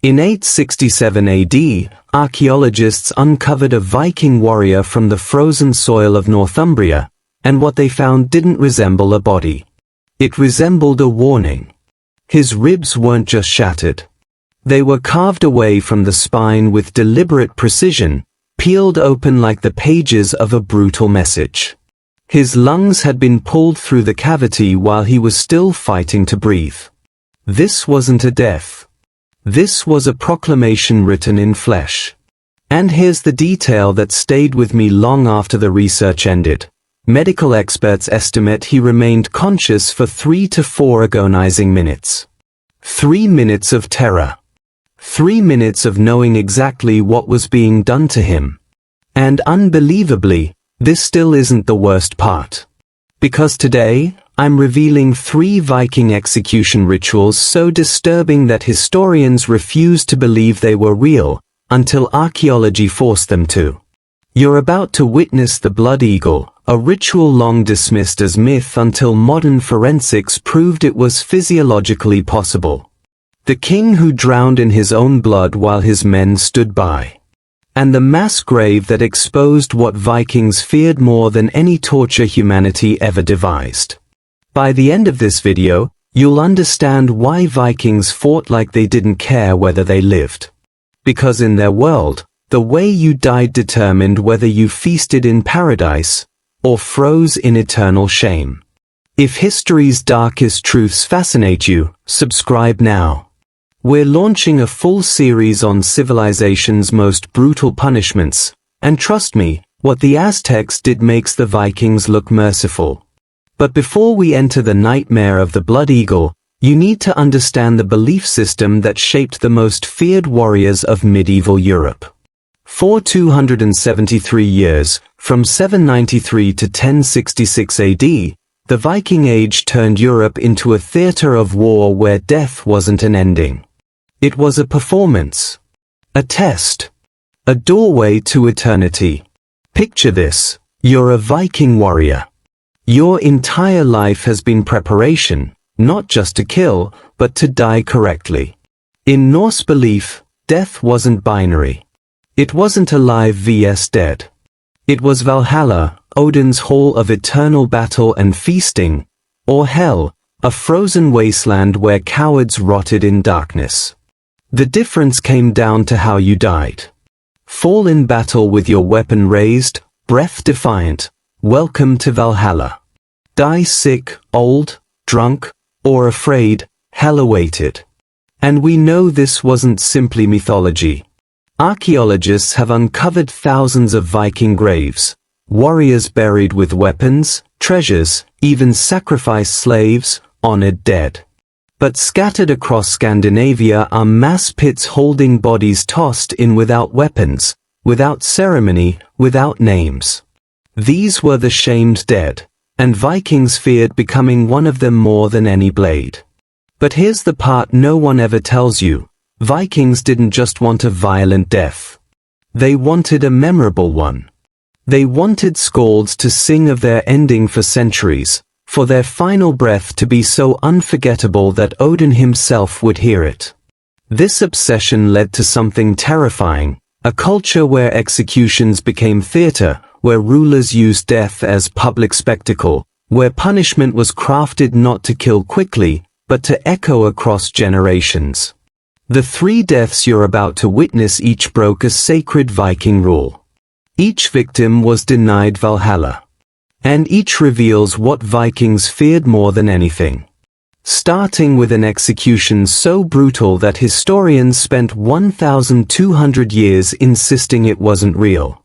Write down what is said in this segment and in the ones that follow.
In 867 AD, archaeologists uncovered a Viking warrior from the frozen soil of Northumbria, and what they found didn't resemble a body. It resembled a warning. His ribs weren't just shattered. They were carved away from the spine with deliberate precision, peeled open like the pages of a brutal message. His lungs had been pulled through the cavity while he was still fighting to breathe. This wasn't a death. This was a proclamation written in flesh. And here's the detail that stayed with me long after the research ended. Medical experts estimate he remained conscious for 3 to 4 agonizing minutes. 3 minutes of terror. 3 minutes of knowing exactly what was being done to him. And unbelievably, this still isn't the worst part. Because today, I'm revealing 3 Viking execution rituals so disturbing that historians refuse to believe they were real, until archaeology forced them to. You're about to witness the Blood Eagle, a ritual long dismissed as myth until modern forensics proved it was physiologically possible. The king who drowned in his own blood while his men stood by. And the mass grave that exposed what Vikings feared more than any torture humanity ever devised. By the end of this video, you'll understand why Vikings fought like they didn't care whether they lived. Because in their world, the way you died determined whether you feasted in paradise, or froze in eternal shame. If history's darkest truths fascinate you, subscribe now. We're launching a full series on civilization's most brutal punishments, and trust me, what the Aztecs did makes the Vikings look merciful. But before we enter the nightmare of the Blood Eagle, you need to understand the belief system that shaped the most feared warriors of medieval Europe. For 273 years, from 793 to 1066 AD, the Viking Age turned Europe into a theater of war where death wasn't an ending. It was a performance. A test. A doorway to eternity. Picture this. You're a Viking warrior. Your entire life has been preparation, not just to kill, but to die correctly. In Norse belief, death wasn't binary. It wasn't alive vs dead. It was Valhalla, Odin's hall of eternal battle and feasting, or hell, a frozen wasteland where cowards rotted in darkness. The difference came down to how you died. Fall in battle with your weapon raised, breath defiant, welcome to Valhalla. Die sick, old, drunk, or afraid, hell awaited. And we know this wasn't simply mythology. Archaeologists have uncovered thousands of Viking graves, warriors buried with weapons, treasures, even sacrificed slaves, honored dead. But scattered across Scandinavia are mass pits holding bodies tossed in without weapons, without ceremony, without names. These were the shamed dead, and Vikings feared becoming one of them more than any blade. But here's the part no one ever tells you. Vikings didn't just want a violent death. They wanted a memorable one. They wanted skalds to sing of their ending for centuries, for their final breath to be so unforgettable that Odin himself would hear it. This obsession led to something terrifying, a culture where executions became theater, where rulers used death as public spectacle, where punishment was crafted not to kill quickly, but to echo across generations. The 3 deaths you're about to witness each broke a sacred Viking rule. Each victim was denied Valhalla. And each reveals what Vikings feared more than anything. Starting with an execution so brutal that historians spent 1,200 years insisting it wasn't real.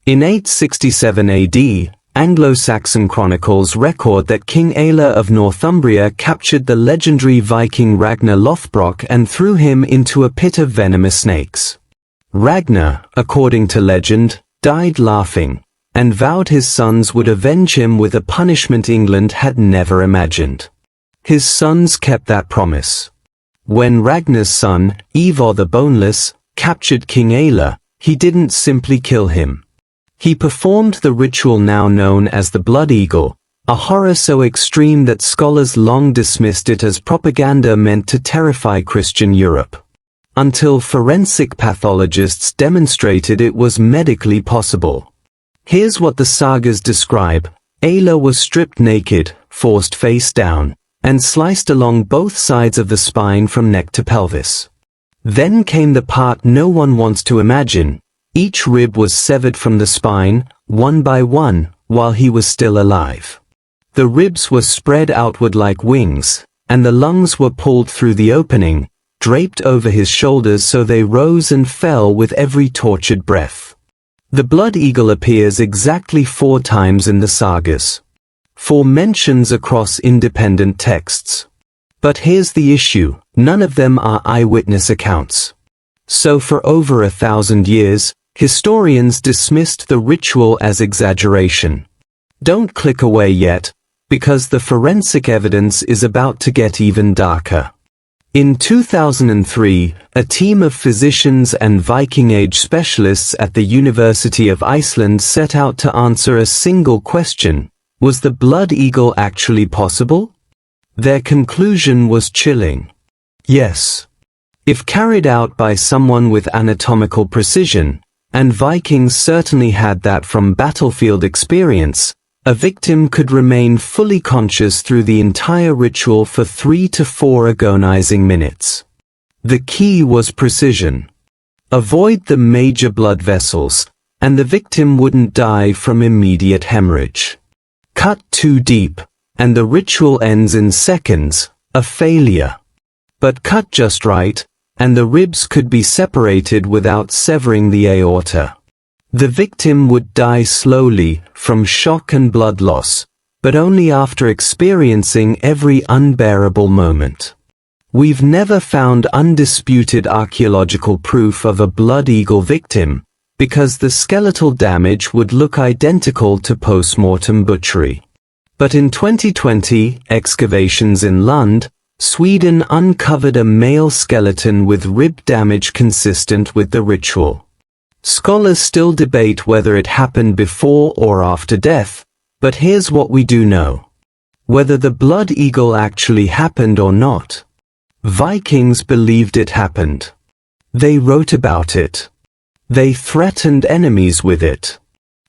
In 867 AD, Anglo-Saxon chronicles record that King Aelle of Northumbria captured the legendary Viking Ragnar Lothbrok and threw him into a pit of venomous snakes. Ragnar, according to legend, died laughing, and vowed his sons would avenge him with a punishment England had never imagined. His sons kept that promise. When Ragnar's son, Ivar the Boneless, captured King Aelle, he didn't simply kill him. He performed the ritual now known as the Blood Eagle, a horror so extreme that scholars long dismissed it as propaganda meant to terrify Christian Europe. until forensic pathologists demonstrated it was medically possible. Here's what the sagas describe. Ayla was stripped naked, forced face down, and sliced along both sides of the spine from neck to pelvis. Then came the part no one wants to imagine. Each rib was severed from the spine, one by one, while he was still alive. The ribs were spread outward like wings, and the lungs were pulled through the opening, draped over his shoulders so they rose and fell with every tortured breath. The blood eagle appears exactly 4 times in the sagas. 4 mentions across independent texts. But here's the issue, none of them are eyewitness accounts. So for over 1,000 years, historians dismissed the ritual as exaggeration. Don't click away yet, because the forensic evidence is about to get even darker. In 2003, a team of physicians and Viking Age specialists at the University of Iceland set out to answer a single question: was the blood eagle actually possible? Their conclusion was chilling. Yes. If carried out by someone with anatomical precision, and Vikings certainly had that from battlefield experience, a victim could remain fully conscious through the entire ritual for 3 to 4 agonizing minutes. The key was precision. Avoid the major blood vessels, and the victim wouldn't die from immediate hemorrhage. Cut too deep, and the ritual ends in seconds, a failure. But cut just right, and the ribs could be separated without severing the aorta. The victim would die slowly, from shock and blood loss, but only after experiencing every unbearable moment. We've never found undisputed archaeological proof of a blood eagle victim, because the skeletal damage would look identical to post-mortem butchery. But in 2020, excavations in Lund, Sweden uncovered a male skeleton with rib damage consistent with the ritual. Scholars still debate whether it happened before or after death, but here's what we do know. Whether the blood eagle actually happened or not. Vikings believed it happened. They wrote about it. They threatened enemies with it.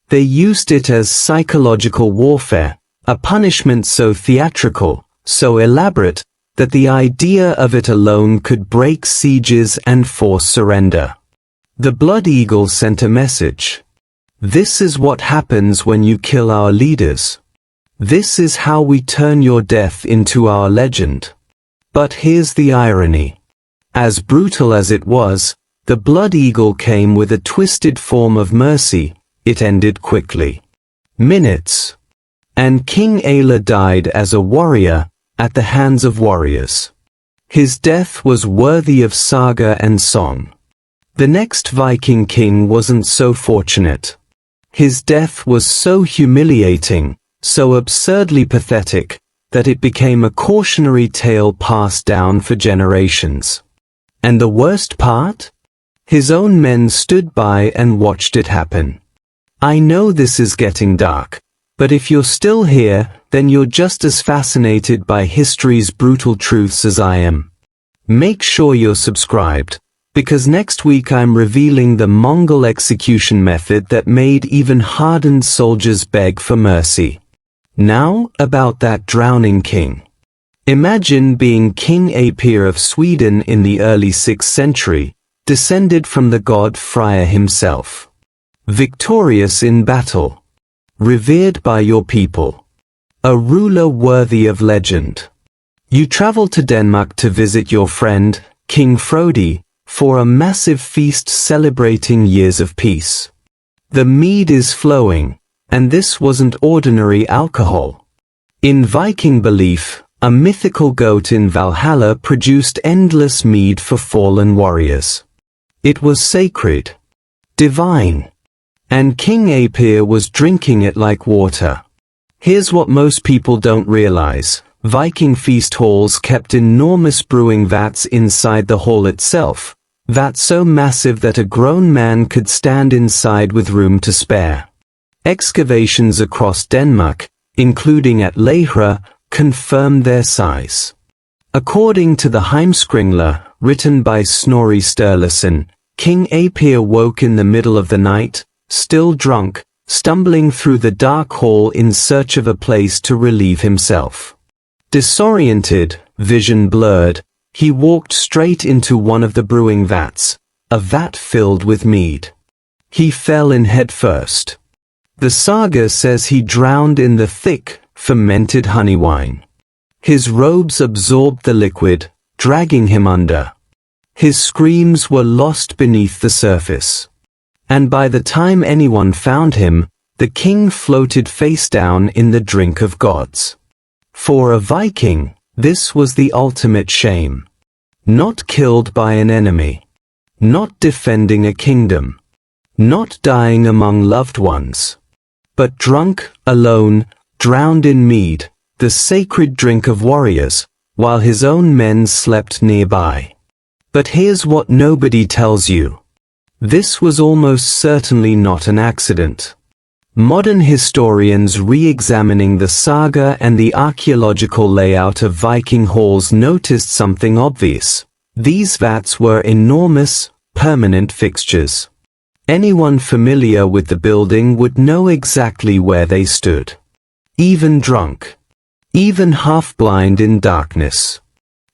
They used it as psychological warfare, a punishment so theatrical, so elaborate, that the idea of it alone could break sieges and force surrender. The blood eagle sent a message. This is what happens when you kill our leaders. This is how we turn your death into our legend. But here's the irony. As brutal as it was, the blood eagle came with a twisted form of mercy. It ended quickly. Minutes. And King Ayla died as a warrior, at the hands of warriors. His death was worthy of saga and song. The next Viking king wasn't so fortunate. His death was so humiliating, so absurdly pathetic, that it became a cautionary tale passed down for generations. And the worst part? His own men stood by and watched it happen. I know this is getting dark, but if you're still here, then you're just as fascinated by history's brutal truths as I am. Make sure you're subscribed, because next week I'm revealing the Mongol execution method that made even hardened soldiers beg for mercy. Now, about that drowning king. Imagine being King Apir of Sweden in the early 6th century, descended from the god Freya himself. Victorious in battle. Revered by your people. A ruler worthy of legend. You travel to Denmark to visit your friend, King Frodi, for a massive feast celebrating years of peace. The mead is flowing, and this wasn't ordinary alcohol. In Viking belief, a mythical goat in Valhalla produced endless mead for fallen warriors. It was sacred, divine, and King Apir was drinking it like water. Here's what most people don't realize. Viking feast halls kept enormous brewing vats inside the hall itself, vats so massive that a grown man could stand inside with room to spare. Excavations across Denmark, including at Lejre, confirm their size. According to the Heimskringla, written by Snorri Sturluson, King Aepir woke in the middle of the night, still drunk, stumbling through the dark hall in search of a place to relieve himself. Disoriented, vision blurred, he walked straight into one of the brewing vats, a vat filled with mead. He fell in head first. The saga says he drowned in the thick, fermented honey wine. His robes absorbed the liquid, dragging him under. His screams were lost beneath the surface. And by the time anyone found him, the king floated face down in the drink of gods. For a Viking, this was the ultimate shame. Not killed by an enemy. Not defending a kingdom. Not dying among loved ones. But drunk, alone, drowned in mead, the sacred drink of warriors, while his own men slept nearby. But here's what nobody tells you. This was almost certainly not an accident. Modern historians re-examining the saga and the archaeological layout of Viking halls noticed something obvious. These vats were enormous, permanent fixtures. Anyone familiar with the building would know exactly where they stood. Even drunk. Even half-blind in darkness.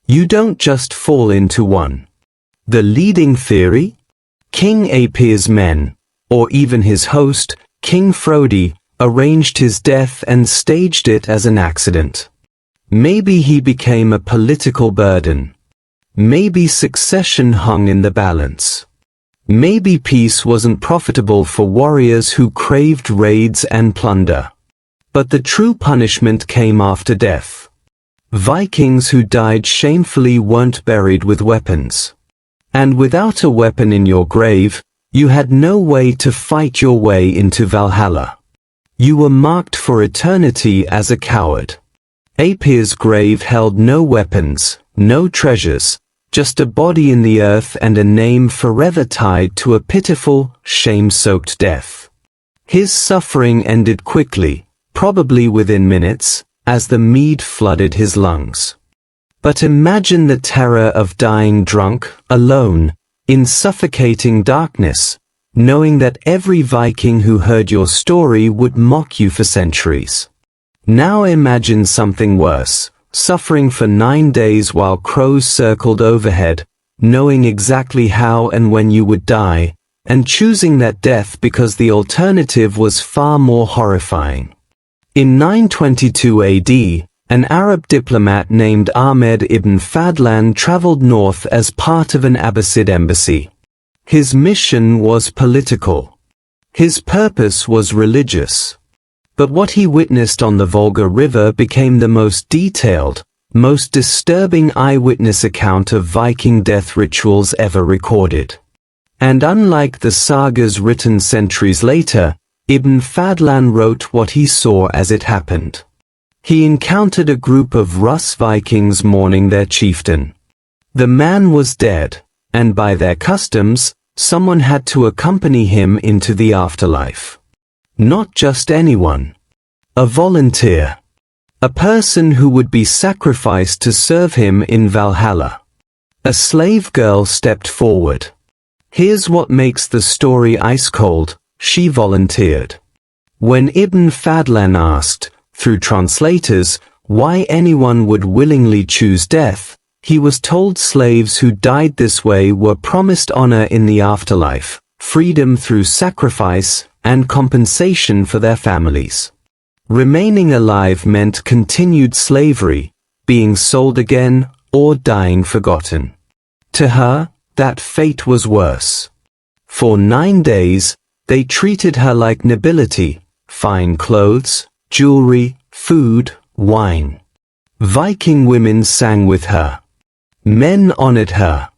You don't just fall into one. The leading theory? King Aepir's men, or even his host, King Frodi, arranged his death and staged it as an accident. Maybe he became a political burden. Maybe succession hung in the balance. Maybe peace wasn't profitable for warriors who craved raids and plunder. But the true punishment came after death. Vikings who died shamefully weren't buried with weapons. And without a weapon in your grave, you had no way to fight your way into Valhalla. You were marked for eternity as a coward. Aepir's grave held no weapons, no treasures, just a body in the earth and a name forever tied to a pitiful, shame-soaked death. His suffering ended quickly, probably within minutes, as the mead flooded his lungs. But imagine the terror of dying drunk, alone, in suffocating darkness, knowing that every Viking who heard your story would mock you for centuries. Now imagine something worse, suffering for 9 days while crows circled overhead, knowing exactly how and when you would die, and choosing that death because the alternative was far more horrifying. In 922 AD, an Arab diplomat named Ahmed ibn Fadlan traveled north as part of an Abbasid embassy. His mission was political. His purpose was religious. But what he witnessed on the Volga River became the most detailed, most disturbing eyewitness account of Viking death rituals ever recorded. And unlike the sagas written centuries later, Ibn Fadlan wrote what he saw as it happened. He encountered a group of Rus Vikings mourning their chieftain. The man was dead, and by their customs, someone had to accompany him into the afterlife. Not just anyone. A volunteer. A person who would be sacrificed to serve him in Valhalla. A slave girl stepped forward. Here's what makes the story ice cold: she volunteered. When Ibn Fadlan asked, through translators, why anyone would willingly choose death, he was told slaves who died this way were promised honor in the afterlife, freedom through sacrifice, and compensation for their families. Remaining alive meant continued slavery, being sold again, or dying forgotten. To her, that fate was worse. For 9 days, they treated her like nobility: fine clothes, jewelry, food, wine. Viking women sang with her. Men honored her.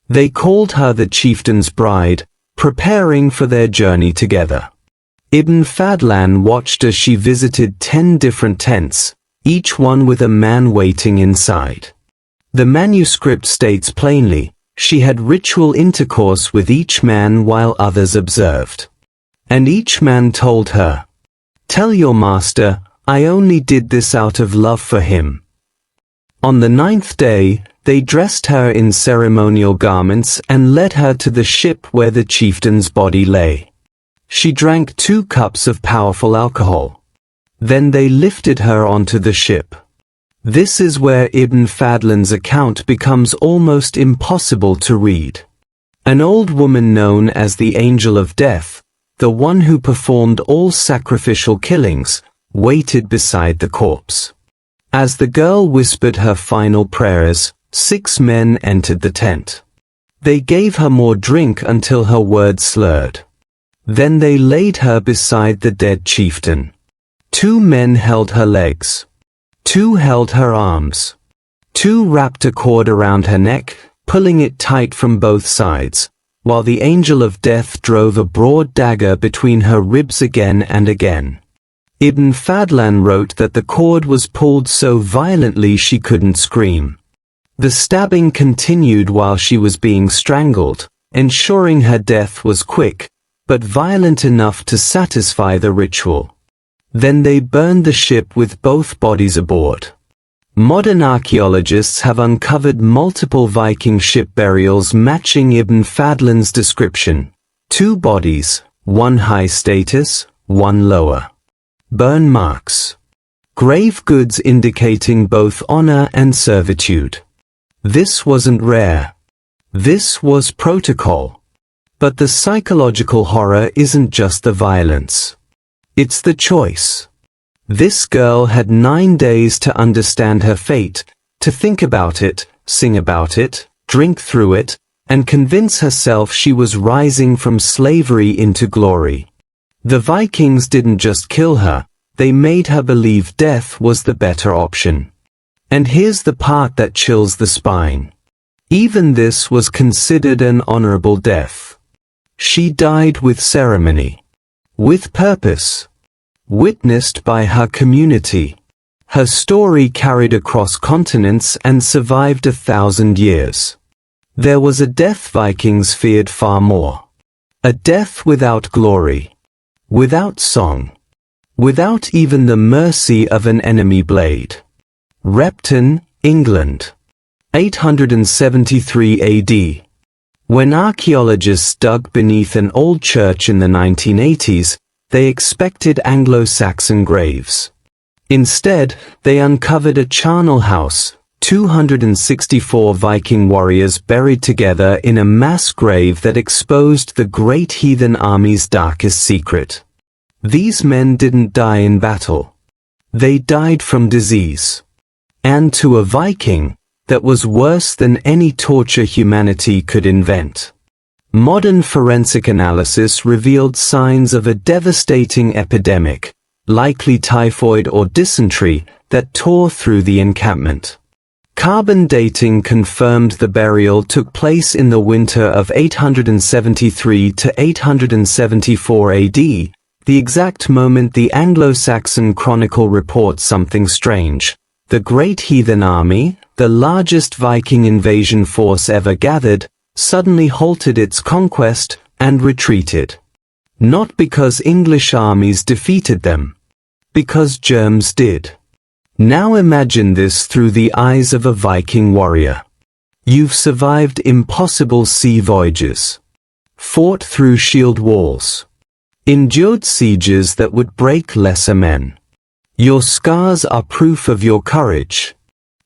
They called her the chieftain's bride, preparing for their journey together. Ibn Fadlan watched as she visited 10 different tents, each one with a man waiting inside. The manuscript states plainly, she had ritual intercourse with each man while others observed. And each man told her, "Tell your master, I only did this out of love for him." On the 9th day, They dressed her in ceremonial garments and led her to the ship where the chieftain's body lay. She drank 2 cups of powerful alcohol. Then they lifted her onto the ship. This is where Ibn Fadlan's account becomes almost impossible to read. An old woman known as the Angel of Death, the one who performed all sacrificial killings, waited beside the corpse. As the girl whispered her final prayers, 6 men entered the tent. They gave her more drink until her words slurred. Then they laid her beside the dead chieftain. 2 men held her legs. 2 held her arms. 2 wrapped a cord around her neck, pulling it tight from both sides, while the Angel of Death drove a broad dagger between her ribs again and again. Ibn Fadlan wrote that the cord was pulled so violently she couldn't scream. The stabbing continued while she was being strangled, ensuring her death was quick, but violent enough to satisfy the ritual. Then they burned the ship with both bodies aboard. Modern archaeologists have uncovered multiple Viking ship burials matching Ibn Fadlan's description. 2 bodies, 1 high status, 1 lower. Burn marks. Grave goods indicating both honor and servitude. This wasn't rare. This was protocol. But the psychological horror isn't just the violence. It's the choice. This girl had 9 days to understand her fate, to think about it, sing about it, drink through it, and convince herself she was rising from slavery into glory. The Vikings didn't just kill her, they made her believe death was the better option. And here's the part that chills the spine. Even this was considered an honorable death. She died with ceremony. With purpose. Witnessed by her community. Her story carried across continents and survived 1,000 years. There was a death Vikings feared far more. A death without glory. Without song. Without even the mercy of an enemy blade. Repton, England. 873 AD. When archaeologists dug beneath an old church in the 1980s, they expected Anglo-Saxon graves. Instead, they uncovered a charnel house, 264 Viking warriors buried together in a mass grave that exposed the great heathen army's darkest secret. These men didn't die in battle. They died from disease. And to a Viking, that was worse than any torture humanity could invent. Modern forensic analysis revealed signs of a devastating epidemic, likely typhoid or dysentery, that tore through the encampment. Carbon dating confirmed the burial took place in the winter of 873 to 874 AD, the exact moment the Anglo-Saxon Chronicle reports something strange. The Great Heathen Army, the largest Viking invasion force ever gathered, suddenly halted its conquest and retreated. Not because English armies defeated them. Because germs did. Now imagine this through the eyes of a Viking warrior. You've survived impossible sea voyages. Fought through shield walls. Endured sieges that would break lesser men. Your scars are proof of your courage.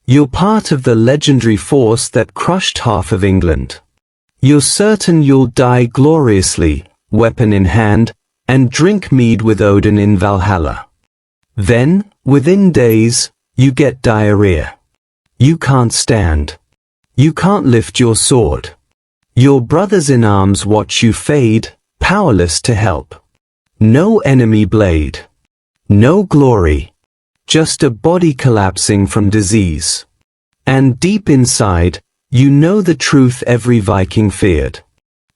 You're part of the legendary force that crushed half of England. You're certain you'll die gloriously, weapon in hand, and drink mead with Odin in Valhalla. Then, within days, you get diarrhea. You can't stand. You can't lift your sword. Your brothers in arms watch you fade, powerless to help. No enemy blade. No glory. Just a body collapsing from disease. And deep inside, you know the truth every Viking feared.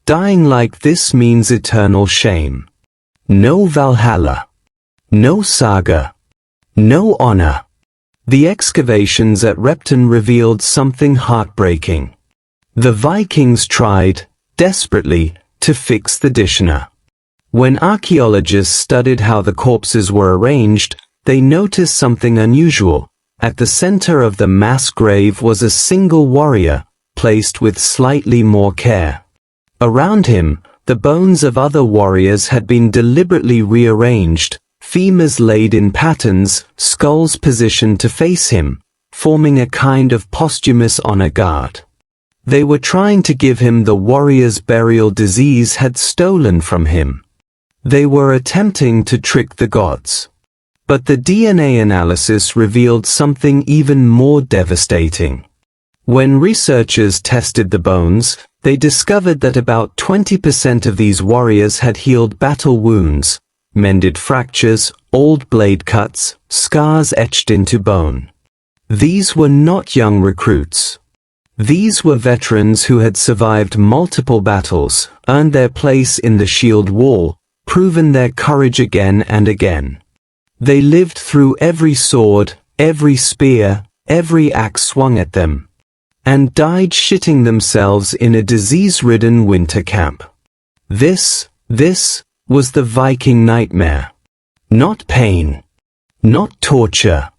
Dying like this means eternal shame. No Valhalla. No saga. No honor. The excavations at Repton revealed something heartbreaking. The Vikings tried, desperately, to fix the Dishna. When archaeologists studied how the corpses were arranged, they noticed something unusual. At the center of the mass grave was a single warrior, placed with slightly more care. Around him, the bones of other warriors had been deliberately rearranged, femurs laid in patterns, skulls positioned to face him, forming a kind of posthumous honor guard. They were trying to give him the warrior's burial disease had stolen from him. They were attempting to trick the gods. But the DNA analysis revealed something even more devastating. When researchers tested the bones, they discovered that about 20% of these warriors had healed battle wounds, mended fractures, old blade cuts, scars etched into bone. These were not young recruits. These were veterans who had survived multiple battles, earned their place in the shield wall, proven their courage again and again. They lived through every sword, every spear, every axe swung at them, and died shitting themselves in a disease-ridden winter camp. This was the Viking nightmare. Not pain, not torture,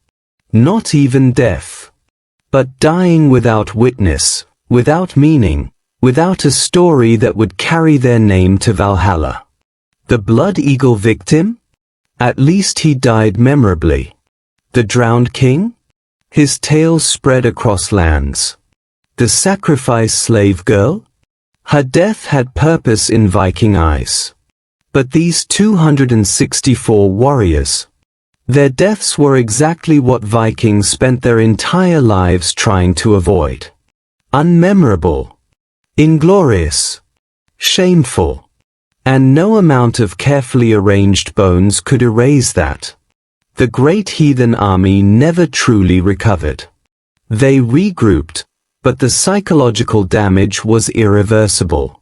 not even death, but dying without witness, without meaning, without a story that would carry their name to Valhalla. The Blood Eagle victim? At least he died memorably. The drowned king? His tale spread across lands. The sacrificed slave girl? Her death had purpose in Viking eyes. But these 264 warriors, their deaths were exactly what Vikings spent their entire lives trying to avoid. Unmemorable, inglorious, shameful, and no amount of carefully arranged bones could erase that. The great heathen army never truly recovered. They regrouped, but the psychological damage was irreversible.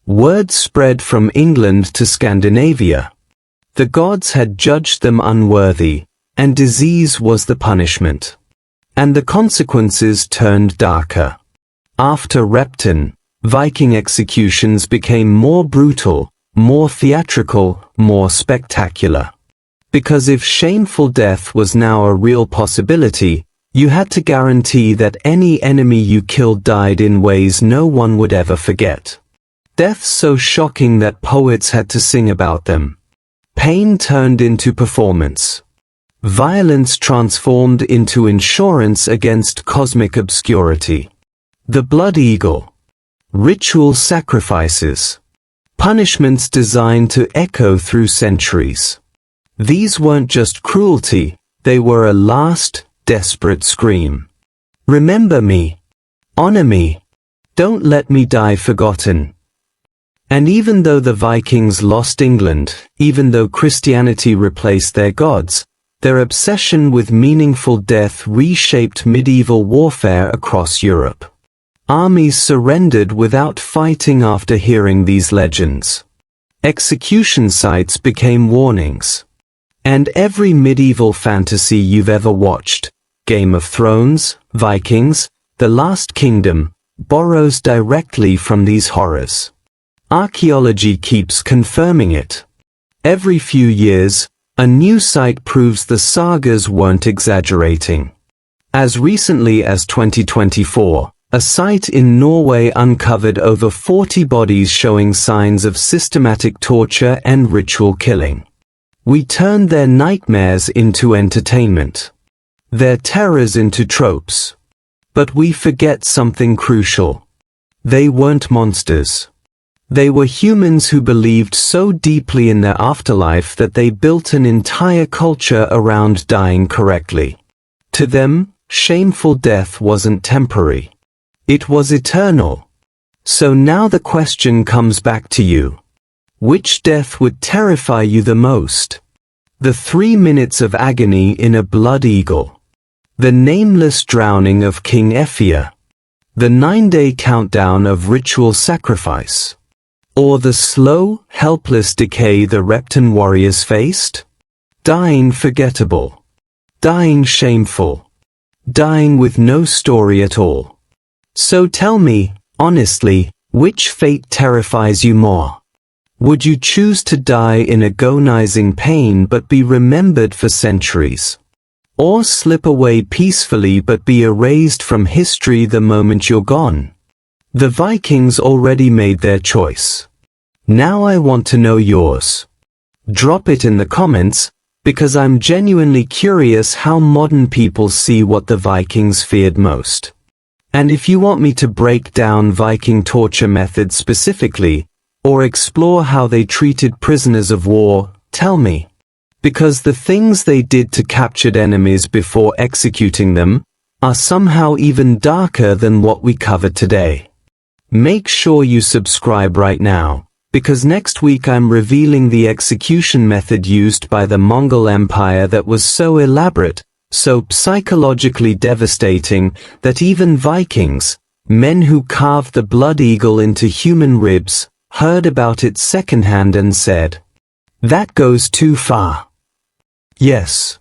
Word spread from England to Scandinavia. The gods had judged them unworthy, and disease was the punishment. And the consequences turned darker. After Repton, Viking executions became more brutal, more theatrical, more spectacular. Because if shameful death was now a real possibility, you had to guarantee that any enemy you killed died in ways no one would ever forget. Deaths so shocking that poets had to sing about them. Pain turned into performance. Violence transformed into insurance against cosmic obscurity. The Blood Eagle. Ritual sacrifices. Punishments designed to echo through centuries. These weren't just cruelty, they were a last, desperate scream. Remember me. Honor me. Don't let me die forgotten. And even though the Vikings lost England, even though Christianity replaced their gods, their obsession with meaningful death reshaped medieval warfare across Europe. Armies surrendered without fighting after hearing these legends. Execution sites became warnings. And every medieval fantasy you've ever watched, Game of Thrones, Vikings, The Last Kingdom, borrows directly from these horrors. Archaeology keeps confirming it. Every few years, a new site proves the sagas weren't exaggerating. As recently as 2024, a site in Norway uncovered over 40 bodies showing signs of systematic torture and ritual killing. We turned their nightmares into entertainment. Their terrors into tropes. But we forget something crucial. They weren't monsters. They were humans who believed so deeply in their afterlife that they built an entire culture around dying correctly. To them, shameful death wasn't temporary. It was eternal. So now the question comes back to you. Which death would terrify you the most? The 3 minutes of agony in a blood eagle. The nameless drowning of King Ephia. The 9-day countdown of ritual sacrifice. Or the slow, helpless decay the Repton warriors faced? Dying forgettable. Dying shameful. Dying with no story at all. So tell me, honestly, which fate terrifies you more? Would you choose to die in agonizing pain but be remembered for centuries? or slip away peacefully but be erased from history the moment you're gone. The Vikings already made their choice. Now I want to know yours. Drop it in the comments, because I'm genuinely curious how modern people see what the Vikings feared most. And if you want me to break down Viking torture methods specifically, or explore how they treated prisoners of war, tell me. Because the things they did to captured enemies before executing them are somehow even darker than what we covered today. Make sure you subscribe right now, because next week I'm revealing the execution method used by the Mongol Empire that was so elaborate, so psychologically devastating, that even Vikings, men who carved the blood eagle into human ribs, heard about it secondhand and said, "That goes too far." Yes,